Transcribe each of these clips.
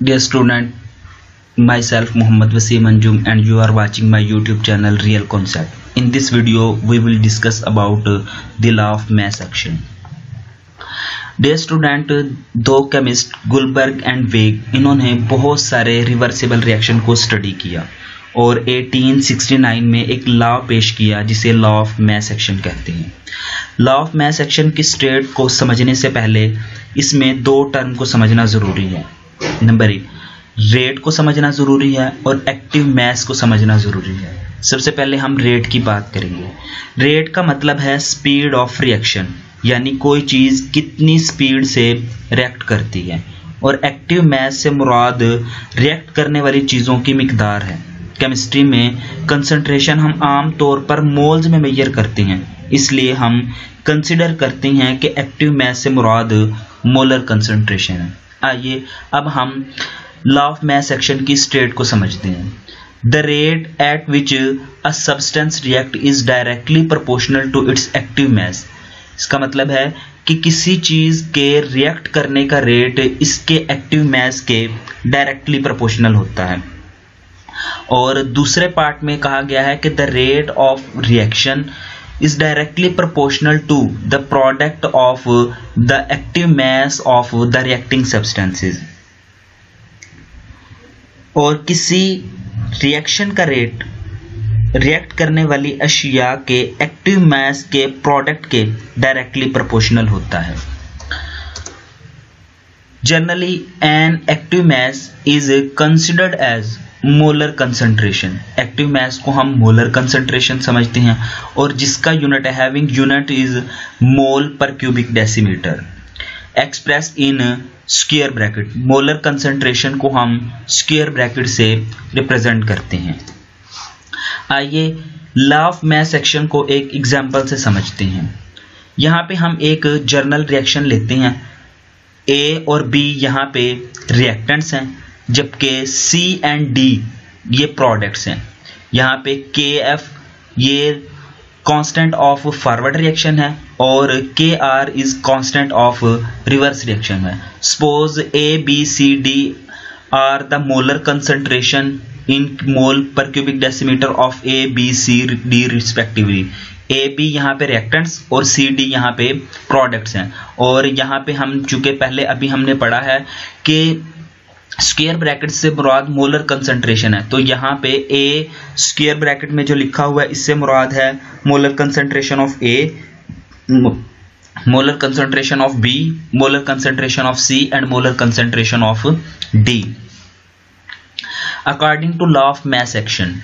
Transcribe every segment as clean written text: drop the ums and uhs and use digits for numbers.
Dear student, myself Muhammad Wasim Anjum and you are watching my YouTube channel Real Concept. In this video we will discuss about the law of mass action. Dear student, दो chemist Gulberg and वेग इन्होंने बहुत सारे reversible reaction को study किया और 1869 में एक लॉ पेश किया जिसे लॉ ऑफ मास एक्शन कहते हैं। लॉ ऑफ मास एक्शन की स्टेट को समझने से पहले इसमें दो टर्म को समझना ज़रूरी है। नंबर 1, रेट को समझना ज़रूरी है और एक्टिव मास को समझना ज़रूरी है। सबसे पहले हम रेट की बात करेंगे। रेट का मतलब है स्पीड ऑफ रिएक्शन, यानी कोई चीज़ कितनी स्पीड से रिएक्ट करती है, और एक्टिव मास से मुराद रिएक्ट करने वाली चीज़ों की मिकदार है। केमिस्ट्री में कंसंट्रेशन हम आम तौर पर मोल्स में मेजर करते हैं, इसलिए हम कंसिडर करते हैं कि एक्टिव मास से मुराद मोलर कंसंट्रेशन है। आइए अब हम लॉ ऑफ मास एक्शन की स्टेट को समझते हैं। The rate at which a substance react is directly proportional to its active mass. इसका मतलब है कि किसी चीज़ के रिएक्ट करने का रेट इसके एक्टिव मास के डायरेक्टली प्रोपोर्शनल होता है। और दूसरे पार्ट में कहा गया है कि the rate of reaction is directly proportional to the product of the active mass of the reacting substances। और किसी रिएक्शन का रेट रिएक्ट करने वाली अशिया के एक्टिव मास के प्रोडक्ट के डायरेक्टली प्रोपोर्शनल होता है। Generally an active mass is considered as molar concentration. Active mass को हम मोलर कंसंट्रेशन समझते हैं और जिसका unit having unit is mole per cubic decimetre express in square bracket. Molar concentration को हम स्क्वायर ब्रैकेट से रिप्रेजेंट करते हैं। आइए लॉ ऑफ मास एक्शन को एक एग्जांपल से समझते हैं। यहाँ पे हम एक जर्नल रिएक्शन लेते हैं। ए और बी यहाँ पे रिएक्टेंट्स हैं, जबकि C एंड D ये प्रोडक्ट्स हैं। यहाँ पे KF ये कांस्टेंट ऑफ फॉरवर्ड रिएक्शन है और KR is constant of reverse reaction है। Suppose A, B, C, D are the molar concentration in mole per cubic decimetre of A, B, C, D respectively. A, B यहाँ पे reactants और C, D यहाँ पे products हैं। और यहाँ पे हम चूंकि पहले अभी हमने पढ़ा है कि स्क्वायर ब्रैकेट से मुराद मोलर कंसंट्रेशन है, तो यहाँ पे A स्क्वायर ब्रैकेट में जो लिखा हुआ है इससे मुराद है molar concentration of A, molar concentration of B, molar concentration of C and molar concentration of D। According to law of mass action,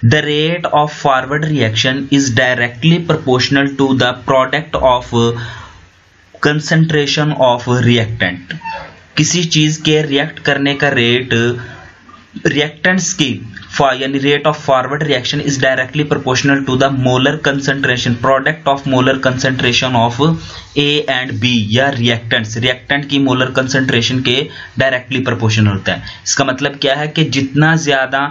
the rate of forward reaction is directly proportional to the product of concentration of reactant। किसी चीज़ के react करने का rate reactants की यानी rate of forward reaction is directly proportional to the molar concentration product of molar concentration of A and B, या reactant की molar concentration के directly proportional होता है। इसका मतलब क्या है कि जितना ज़्यादा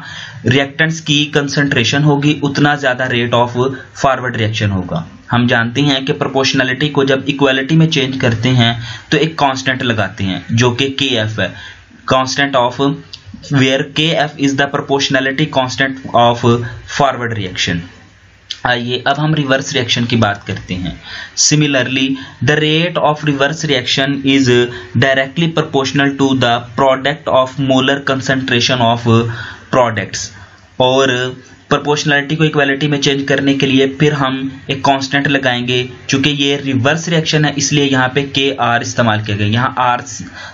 रिएक्टेंट्स की कंसंट्रेशन होगी उतना ज़्यादा रेट ऑफ फॉरवर्ड रिएक्शन होगा। हम जानते हैं कि प्रोपोर्शनलिटी को जब इक्वालिटी में चेंज करते हैं तो एक कांस्टेंट लगाते हैं जो कि KF है, constant of where KF is the proportionality constant of forward reaction। आइए अब हम रिवर्स रिएक्शन की बात करते हैं। Similarly the rate of reverse reaction is directly proportional to the product of molar concentration of products. और proportionality को equality में चेंज करने के लिए फिर हम एक कांस्टेंट लगाएंगे। चूंकि ये रिवर्स रिएक्शन है इसलिए यहाँ पे KR इस्तेमाल किया गया। यहाँ R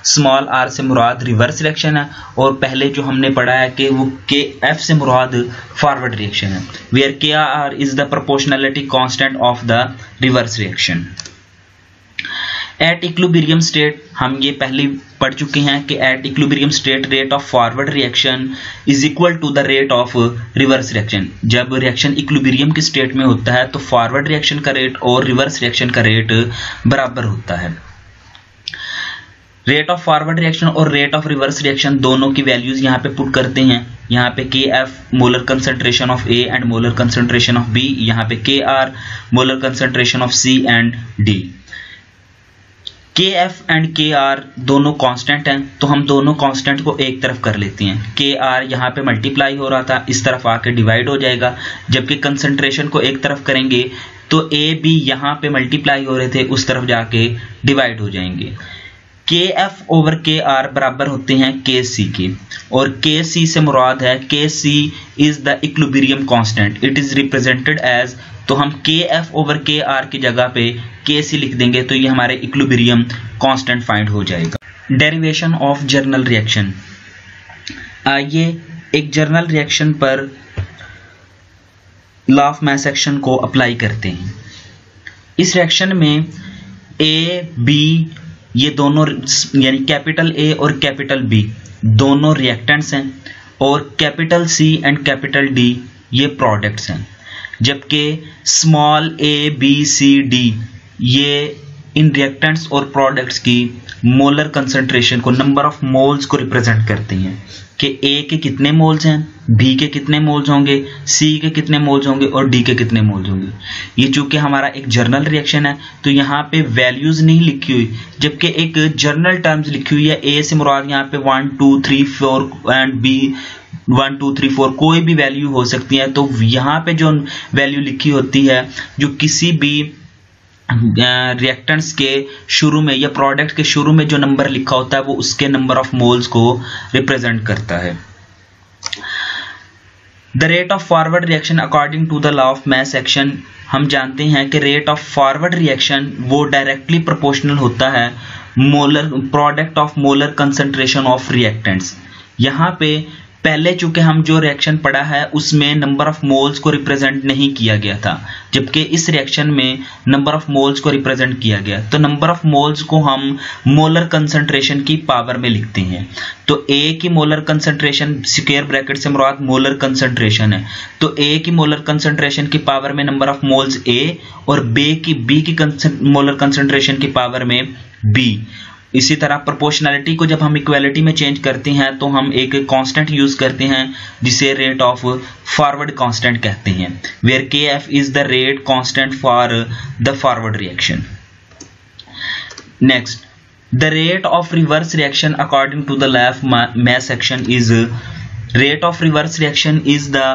स्मॉल r से मुराद रिवर्स रिएक्शन है और पहले जो हमने पढ़ा है कि वो KF से मुराद फॉरवर्ड रिएक्शन है, where KR is the proportionality constant of the reverse reaction. At equilibrium state हम ये पहले पढ़ चुके हैं कि at equilibrium state rate of forward reaction is equal to the rate of reverse reaction. जब रिएक्शन इक्विलिब्रियम की स्टेट में होता है तो फॉरवर्ड रिएक्शन का रेट और रिवर्स रिएक्शन का रेट बराबर होता है। रेट ऑफ फॉरवर्ड रिएक्शन और रेट ऑफ रिवर्स रिएक्शन दोनों की वैल्यूज यहाँ पे पुट करते हैं। यहाँ पे KF molar concentration of A and molar concentration of B, यहाँ पे KR molar concentration of C and D। के एफ एंड के आर दोनों कांस्टेंट हैं, तो हम दोनों कांस्टेंट को एक तरफ कर लेते हैं। के आर यहाँ पे मल्टीप्लाई हो रहा था, इस तरफ आके डिवाइड हो जाएगा, जबकि कंसंट्रेशन को एक तरफ करेंगे तो ए बी यहाँ पे मल्टीप्लाई हो रहे थे, उस तरफ जाके डिवाइड हो जाएंगे। के एफ ओवर के आर बराबर होते हैं के सी के, और के सी से मुराद है K C is the equilibrium constant, it is represented as, तो हम के एफ ओवर के आर की जगह पे के सी लिख देंगे तो ये हमारे इक्विलिब्रियम कांस्टेंट फाइंड हो जाएगा। Derivation of journal reaction. आइए एक जर्नल रिएक्शन पर लॉ ऑफ मास एक्शन को अप्लाई करते हैं। इस रिएक्शन में ए बी ये दोनों यानी कैपिटल ए और कैपिटल बी दोनों रिएक्टेंट्स हैं, और capital C and capital D ये प्रोडक्ट्स हैं, जबकि small A B C D ये इन रिएक्टेंट्स और प्रोडक्ट्स की मोलर कंसंट्रेशन को, नंबर ऑफ मोल्स को रिप्रेजेंट करती हैं कि ए के कितने मोल्स हैं, बी के कितने मोल्स होंगे, सी के कितने मोल्स होंगे और डी के कितने मोल्स होंगे। ये चूंकि हमारा एक जर्नल रिएक्शन है तो यहाँ पे वैल्यूज नहीं लिखी हुई, जबकि एक जर्नल टर्म्स लिखी हुई है। ए से मुराद यहाँ पे 1 2 3 4 एंड बी 1 2 3 4 कोई भी वैल्यू हो सकती है। तो यहाँ पे जो वैल्यू लिखी होती है जो किसी भी रिएक्टेंट्स के शुरू में या प्रोडक्ट के शुरू में जो नंबर लिखा होता है वो उसके नंबर ऑफ मोल्स को रिप्रेजेंट करता है। The rate of forward reaction according to the law of mass action, हम जानते हैं कि रेट ऑफ फॉरवर्ड रिएक्शन वो डायरेक्टली प्रोपोर्शनल होता है molar product of molar concentration of reactants. यहाँ पे पहले चूंकि हम जो रिएक्शन पढ़ा है उसमें नंबर ऑफ मोल्स को रिप्रेजेंट नहीं किया गया था, जबकि इस रिएक्शन में नंबर ऑफ मोल्स को रिप्रेजेंट किया गया। तो नंबर ऑफ मोल्स को हम मोलर कंसंट्रेशन की पावर में लिखते हैं। तो ए की मोलर कंसंट्रेशन स्क्वायर ब्रैकेट से मुराद मोलर कंसंट्रेशन है, तो ए की मोलर कंसंट्रेशन की पावर में नंबर ऑफ मोल्स ए, और बी की मोलर कंसंट्रेशन की पावर में बी। इसी तरह प्रोपोर्शनैलिटी को जब हम इक्वालिटी में चेंज करते हैं तो हम एक कांस्टेंट यूज करते हैं जिसे रेट ऑफ फॉरवर्ड कांस्टेंट कहते हैं, where K F is the rate constant for the forward reaction. Next, the rate of reverse reaction according to the law of mass action is, rate of reverse reaction is the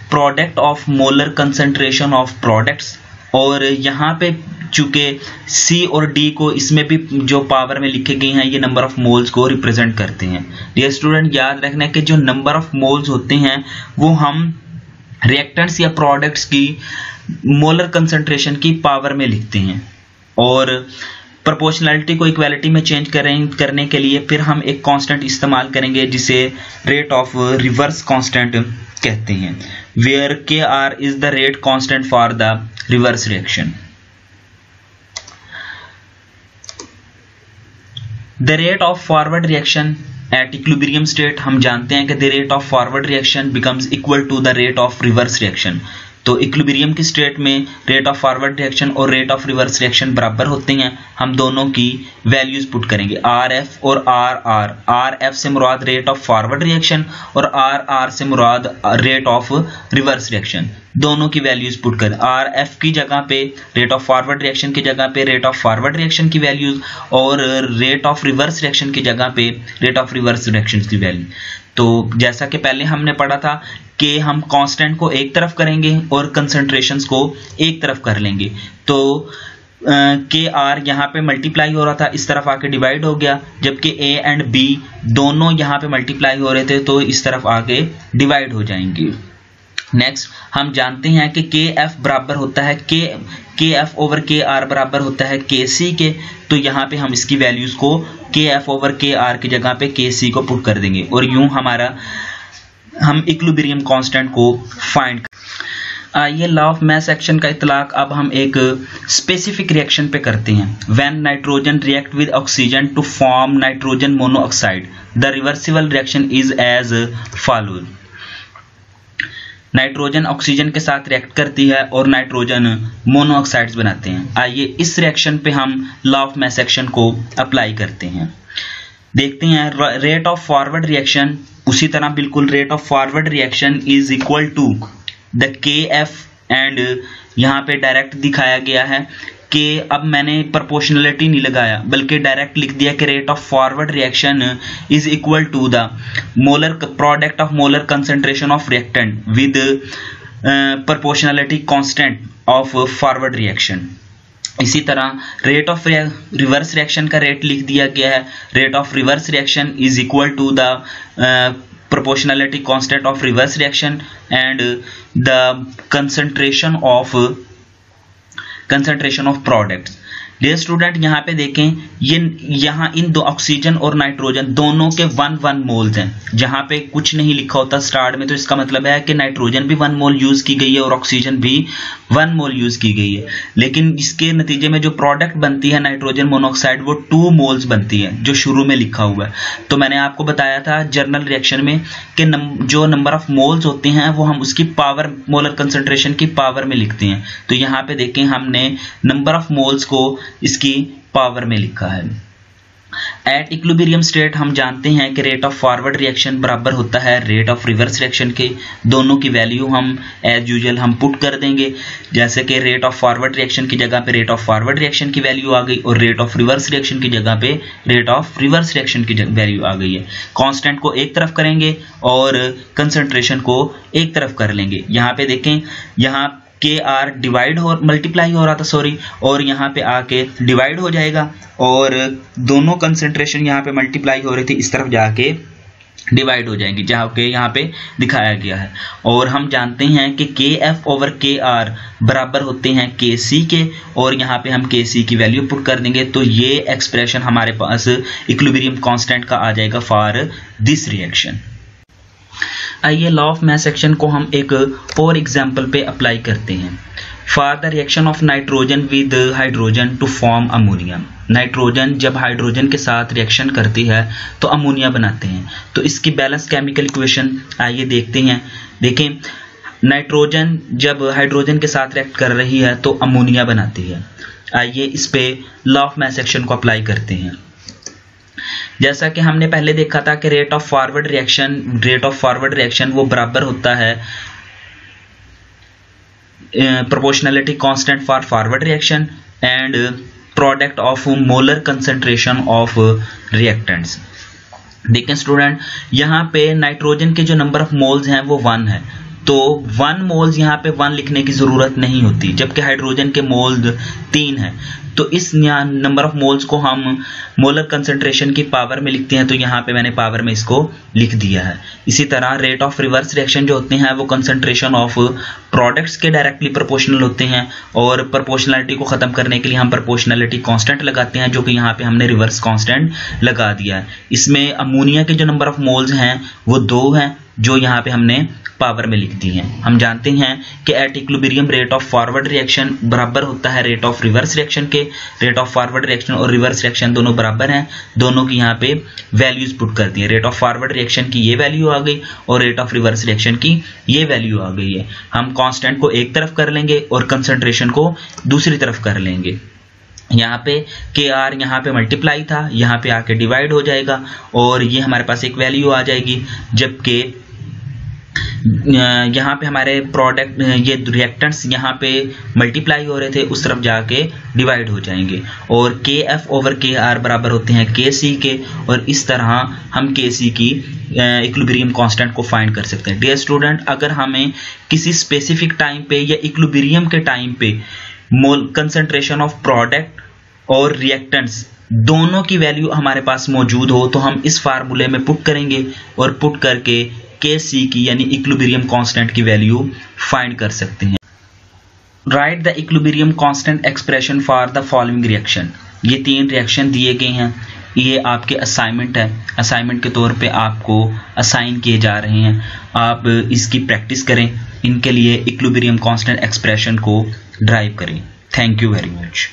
product of molar concentration of products, और यहाँ पे चूंकि सी और D को इसमें भी जो power में लिखे गए हैं ये नंबर ऑफ मोल्स को रिप्रेजेंट करते हैं। डियर स्टूडेंट, याद रखना कि जो नंबर ऑफ मोल्स होते हैं वो हम रिएक्टेंट्स या प्रोडक्ट्स की मोलर कंसंट्रेशन की पावर में लिखते हैं, और प्रोपोर्शनैलिटी को इक्वालिटी में चेंज करने के लिए फिर हम एक कांस्टेंट इस्तेमाल करेंगे जिसे रेट ऑफ रिवर्स कांस्टेंट कहते हैं, where K R is the rate constant for the reverse reaction. The rate of forward reaction at equilibrium state, हम जानते हैं कि the rate of forward reaction becomes equal to the rate of reverse reaction. तो equilibrium की state में rate of forward reaction और rate of reverse reaction बराबर होते हैं। हम दोनों की वैल्यूज पुट करेंगे, आर एफ और आर आर। आर एफ से मुराद रेट ऑफ फॉरवर्ड रिएक्शन और आर आर से मुराद रेट ऑफ रिवर्स रिएक्शन। दोनों की वैल्यूज पुट कर, आर एफ की जगह पे रेट ऑफ फॉरवर्ड रिएक्शन की जगह पे रेट ऑफ फॉरवर्ड रिएक्शन की वैल्यूज, और रेट ऑफ रिवर्स रिएक्शन की जगह पे रेट ऑफ रिवर्स रिएक्शन की वैल्यू। तो जैसा कि पहले हमने पढ़ा था कि हम कांस्टेंट को एक तरफ करेंगे और कंसंट्रेशंस को एक तरफ कर लेंगे। तो के आर यहाँ पे मल्टीप्लाई हो रहा था, इस तरफ आके डिवाइड हो गया, जबकि ए एंड बी दोनों यहाँ पे मल्टीप्लाई हो रहे थे तो इस तरफ आके डिवाइड हो जाएंगे। नेक्स्ट, हम जानते हैं कि के एफ बराबर होता है के एफ ओवर के आर बराबर होता है के सी के, तो यहाँ पे हम इसकी वैल्यूज को के एफ ओवर के आर की जगह पे के सी को पुट कर देंगे, और यूं हम इक्विलिब्रियम कांस्टेंट को फाइंड। आइए लॉ ऑफ मास एक्शन का इतलाक अब हम एक स्पेसिफिक रिएक्शन पे करते हैं। When nitrogen react with oxygen to form nitrogen monoxide, the reversible reaction is as follows. Nitrogen oxygen के साथ रिएक्ट करती है और नाइट्रोजन मोनोऑक्साइड्स बनाते हैं। आइए इस रिएक्शन पे हम लॉ ऑफ मास एक्शन को अप्लाई करते हैं। देखते हैं रेट ऑफ फॉरवर्ड रिएक्शन, उसी तरह बिल्कुल rate of forward reaction is equal to the K F, and यहाँ पे डायरेक्ट दिखाया गया है कि अब मैंने प्रोपोर्शनलिटी नहीं लगाया बल्कि डायरेक्ट लिख दिया कि rate of forward reaction is equal to the molar product of molar concentration of reactant with proportionality constant of forward reaction. इसी तरह रेट ऑफ रिवर्स रिएक्शन का रेट लिख दिया गया है, rate of reverse reaction is equal to the proportionality constant of reverse reaction and the concentration of products। Dear student यहाँ पे देखें, ये यहाँ इन दो ऑक्सीजन और नाइट्रोजन दोनों के 1 मोल्स हैं। जहाँ पे कुछ नहीं लिखा होता स्टार्ट में तो इसका मतलब है कि नाइट्रोजन भी 1 मोल यूज की गई है और ऑक्सीजन भी 1 मोल यूज की गई है, लेकिन इसके नतीजे में जो प्रोडक्ट बनती है नाइट्रोजन मोनोऑक्साइड वो 2 मोल्स बनती है जो शुरू में लिखा हुआ है। तो मैंने आपको बताया था जर्नल रिएक्शन में कि जो नंबर ऑफ मोल्स होते हैं वो हम उसकी पावर, मोलर कंसंट्रेशन की पावर में लिखते हैं। तो यहाँ पे देखें हमने नंबर ऑफ मोल्स को इसकी पावर में लिखा है। एट इक्विलिब्रियम स्टेट हम जानते हैं कि रेट ऑफ फॉरवर्ड रिएक्शन बराबर होता है रेट ऑफ रिवर्स रिएक्शन के। दोनों की वैल्यू हम एज यूजुअल हम पुट कर देंगे, जैसे कि रेट ऑफ फॉरवर्ड रिएक्शन की जगह पे रेट ऑफ फॉरवर्ड रिएक्शन की वैल्यू आ गई और रेट ऑफ रिवर्स रिएक्शन की जगह पे रेट ऑफ रिवर्स रिएक्शन की वैल्यू आ गई है। कांस्टेंट को एक तरफ करेंगे और कंसंट्रेशन को एक तरफ कर लेंगे। यहाँ पे देखें, यहाँ के आर डिवाइड हो मल्टीप्लाई हो रहा था सॉरी, और यहाँ पे आके डिवाइड हो जाएगा और दोनों कंसंट्रेशन यहाँ पे मल्टीप्लाई हो रही थी इस तरफ जाके डिवाइड हो जाएंगी, जहाँ के यहाँ पे दिखाया गया है। और हम जानते हैं कि के एफ ओवर के आर बराबर होते हैं के सी के, और यहाँ पे हम के सी की वैल्यू पुट कर देंगे तो ये एक्सप्रेशन हमारे पास इक्विलिब्रियम कांस्टेंट का आ जाएगा फॉर दिस रिएक्शन। आइए लॉ ऑफ मास एक्शन को हम एक और एग्जाम्पल पे अप्लाई करते हैं। For the reaction of nitrogen with hydrogen to form ammonia. Nitrogen जब हाइड्रोजन के साथ रिएक्शन करती है तो अमोनिया बनाते हैं। तो इसकी बैलेंस केमिकल इक्वेशन आइए देखते हैं। देखें, नाइट्रोजन जब हाइड्रोजन के साथ रिएक्ट कर रही है तो अमोनिया बनाती है। आइए इस पे लॉ ऑफ मास एक्शन को अप्लाई करते हैं। जैसा कि हमने पहले देखा था कि रेट ऑफ फॉरवर्ड रिएक्शन वो बराबर होता है proportionality constant for forward reaction and product of molar concentration of reactants. देखें स्टूडेंट, यहाँ पे नाइट्रोजन के जो नंबर ऑफ मोल्स हैं वो 1 है, तो 1 मोल्स यहाँ पे 1 लिखने की जरूरत नहीं होती, जबकि हाइड्रोजन के मोल्स 3 है। तो इस नंबर ऑफ मोल्स को हम मोलर कंसंट्रेशन की पावर में लिखते हैं, तो यहाँ पे मैंने पावर में इसको लिख दिया है। इसी तरह रेट ऑफ रिवर्स रिएक्शन जो होते हैं वो कंसंट्रेशन ऑफ प्रोडक्ट्स के डायरेक्टली प्रोपोर्शनल होते हैं, और प्रोपोर्शनलिटी को खत्म करने के लिए हम प्रोपोर्शनलिटी कांस्टेंट लगाते हैं, जो कि यहाँ पे हमने रिवर्स कांस्टेंट लगा दिया है। इसमें अमोनिया के जो नंबर ऑफ मोल्स हैं वो 2 हैं, जो यहाँ पे हमने पावर में लिख दी हैं। हम जानते हैं कि at equilibrium rate of forward reaction बराबर होता है रेट ऑफ रिवर्स रिएक्शन के। रेट ऑफ फॉरवर्ड रिएक्शन और रिवर्स रिएक्शन दोनों बराबर हैं, दोनों की यहाँ पे वैल्यूज पुट कर दी है। रेट ऑफ फॉरवर्ड रिएक्शन की ये वैल्यू आ गई और रेट ऑफ रिवर्स रिएक्शन की ये वैल्यू आ गई है। हम कांस्टेंट को एक तरफ कर लेंगे और कंसंट्रेशन को दूसरी तरफ कर लेंगे। यहाँ पे के आर यहाँ पे मल्टीप्लाई था, यहाँ पे आके डिवाइड हो जाएगा और ये हमारे पास एक वैल्यू आ जाएगी, जबकि यहाँ पे हमारे प्रोडक्ट ये रिएक्टेंट्स यहाँ पे मल्टीप्लाई हो रहे थे उस तरफ जाके डिवाइड हो जाएंगे, और के एफ ओवर के आर बराबर होते हैं के सी के, और इस तरह हम के सी की इक्विलिब्रियम कांस्टेंट को फाइंड कर सकते हैं। डियर स्टूडेंट, अगर हमें किसी स्पेसिफिक टाइम पे या इक्विलिब्रियम के टाइम पे मोल कंसंट्रेशन ऑफ प्रोडक्ट और रिएक्टेंट्स दोनों की वैल्यू हमारे पास मौजूद हो तो हम इस फार्मूले में पुट करेंगे और पुट करके के सी की यानी इक्विलिब्रियम कांस्टेंट की वैल्यू फाइंड कर सकते हैं। Right the equilibrium constant expression for the following reaction. ये 3 रिएक्शन दिए गए हैं, ये आपके असाइनमेंट है, असाइनमेंट के तौर पे आपको असाइन किए जा रहे हैं। आप इसकी प्रैक्टिस करें, इनके लिए इक्विलिब्रियम कांस्टेंट एक्सप्रेशन को ड्राइव करें। Thank you very much.